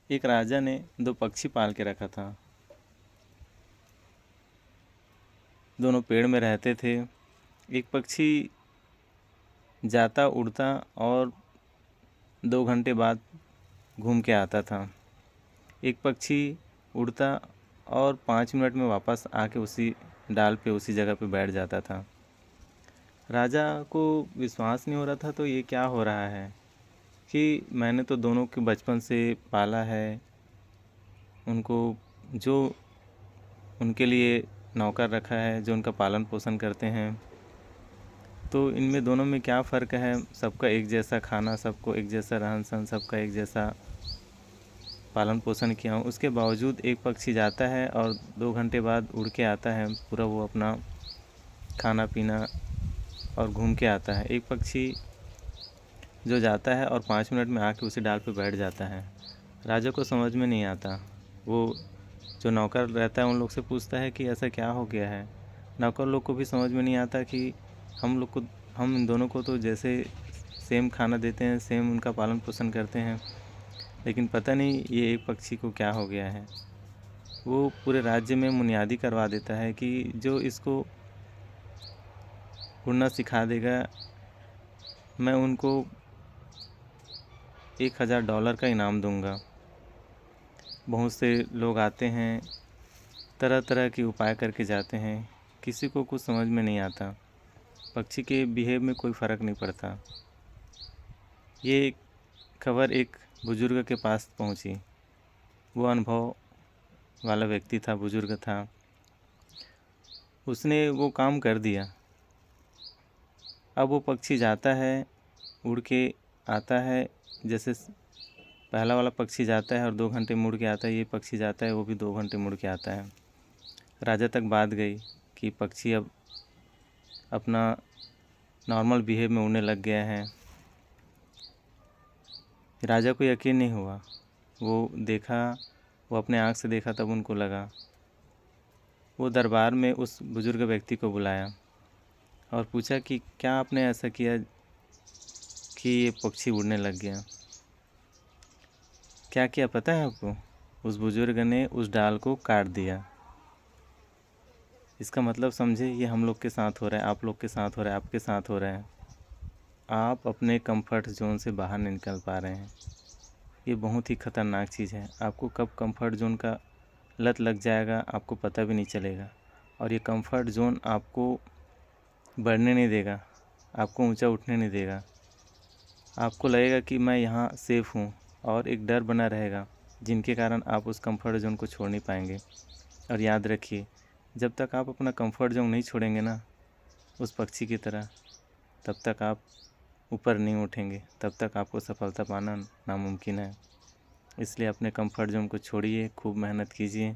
एक राजा ने दो पक्षी पाल के रखा था। दोनों पेड़ में रहते थे। एक पक्षी जाता उड़ता और 2 घंटे बाद घूम के आता था। एक पक्षी उड़ता और 5 मिनट में वापस आके उसी डाल पे उसी जगह पे बैठ जाता था। राजा को विश्वास नहीं हो रहा था तो ये क्या हो रहा है कि मैंने तो दोनों के बचपन से पाला है, उनको जो उनके लिए नौकर रखा है जो उनका पालन पोषण करते हैं, तो इनमें दोनों में क्या फ़र्क है। सबका एक जैसा खाना, सबको एक जैसा रहन सहन, सबका एक जैसा पालन पोषण किया हूँ, उसके बावजूद एक पक्षी जाता है और 2 घंटे बाद उड़ के आता है, पूरा वो अपना खाना पीना और घूम के आता है। एक पक्षी जो जाता है और 5 मिनट में आके उसी डाल पे बैठ जाता है। राजा को समझ में नहीं आता। वो जो नौकर रहता है उन लोग से पूछता है कि ऐसा क्या हो गया है। नौकर लोग को भी समझ में नहीं आता कि हम इन दोनों को तो जैसे सेम खाना देते हैं, सेम उनका पालन पोषण करते हैं, लेकिन पता नहीं ये एक पक्षी को क्या हो गया है। वो पूरे राज्य में मुनियादी करवा देता है कि जो इसको उड़ना सिखा देगा, मैं उनको $1000 का इनाम दूंगा। बहुत से लोग आते हैं, तरह तरह के उपाय करके जाते हैं, किसी को कुछ समझ में नहीं आता। पक्षी के बिहेव में कोई फ़र्क नहीं पड़ता। ये खबर एक बुज़ुर्ग के पास पहुंची। वो अनुभव वाला व्यक्ति था, बुज़ुर्ग था। उसने वो काम कर दिया। अब वो पक्षी जाता है, उड़ के आता है। जैसे पहला वाला पक्षी जाता है और 2 घंटे मुड़ के आता है, ये पक्षी जाता है वो भी 2 घंटे मुड़ के आता है। राजा तक बात गई कि पक्षी अब अपना नॉर्मल बिहेव में उड़ने लग गया है। राजा को यकीन नहीं हुआ। वो देखा, वो अपने आँख से देखा, तब उनको लगा। वो दरबार में उस बुज़ुर्ग व्यक्ति को बुलाया और पूछा कि क्या आपने ऐसा किया कि ये पक्षी उड़ने लग गया। क्या किया पता है आपको? उस बुज़ुर्ग ने उस डाल को काट दिया। इसका मतलब समझे, ये हम लोग के साथ हो रहा है, आप लोग के साथ हो रहा है, आपके साथ हो रहा है। आप अपने कंफर्ट जोन से बाहर नहीं निकल पा रहे हैं। ये बहुत ही ख़तरनाक चीज़ है। आपको कब कंफर्ट जोन का लत लग जाएगा आपको पता भी नहीं चलेगा। और ये कंफर्ट जोन आपको बढ़ने नहीं देगा, आपको ऊंचा उठने नहीं देगा। आपको लगेगा कि मैं यहाँ सेफ़ हूँ और एक डर बना रहेगा, जिनके कारण आप उस कंफर्ट जोन को छोड़ नहीं पाएंगे। और याद रखिए, जब तक आप अपना कंफर्ट जोन नहीं छोड़ेंगे ना, उस पक्षी की तरह, तब तक आप ऊपर नहीं उठेंगे, तब तक आपको सफलता पाना नामुमकिन है। इसलिए अपने कंफर्ट जोन को छोड़िए, खूब मेहनत कीजिए।